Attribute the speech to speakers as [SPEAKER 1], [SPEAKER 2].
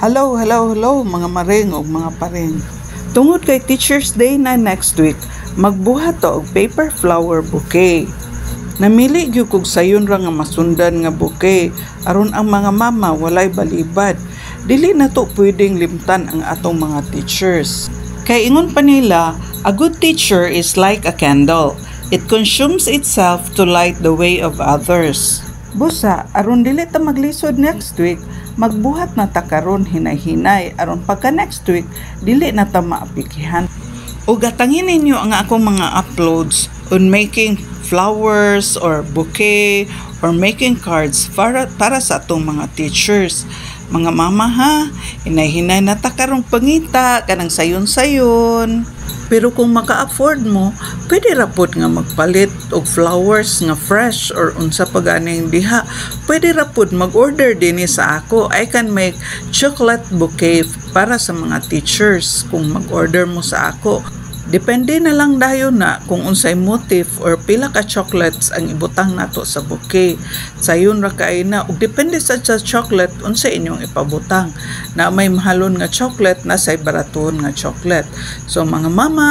[SPEAKER 1] Hello, hello, hello mga maring o mga paring. Tungod kay Teacher's Day na next week, magbuhat to og paper flower bouquet. Namili gyud kog sayon ra nga masundan nga bouquet aron ang mga mama walay balibad. Dili na to pwedeng limtan ang atong mga teachers. Kay ingon pa nila, a good teacher is like a candle. It consumes itself to light the way of others. Busa, aron dili ta maglisod next week, magbuhat na ta karon hinay-hinay aron pagka next week dili na ta maapikihan. O gatangin ninyo ang akong mga uploads on making flowers or bouquet or making cards para sa atong mga teachers. Mga mama ha, hinay-hinay na ta karong pangita kanang sayon-sayon. Pero kung maka-afford mo, pwede rapod nga magpalit og flowers nga fresh or unsa pa ganing diha. Pwede rapod mag-order dinhi sa ako. I can make chocolate bouquet para sa mga teachers kung mag-order mo sa ako. Depende na lang dayon na kung unsay motif or pila ka chocolates ang ibutang nato sa bouquet. Sayon ra kay na ug depende sa chocolate unsa inyong ipabutang. Na may mahalon nga chocolate na say baraton nga chocolate. So mga mama,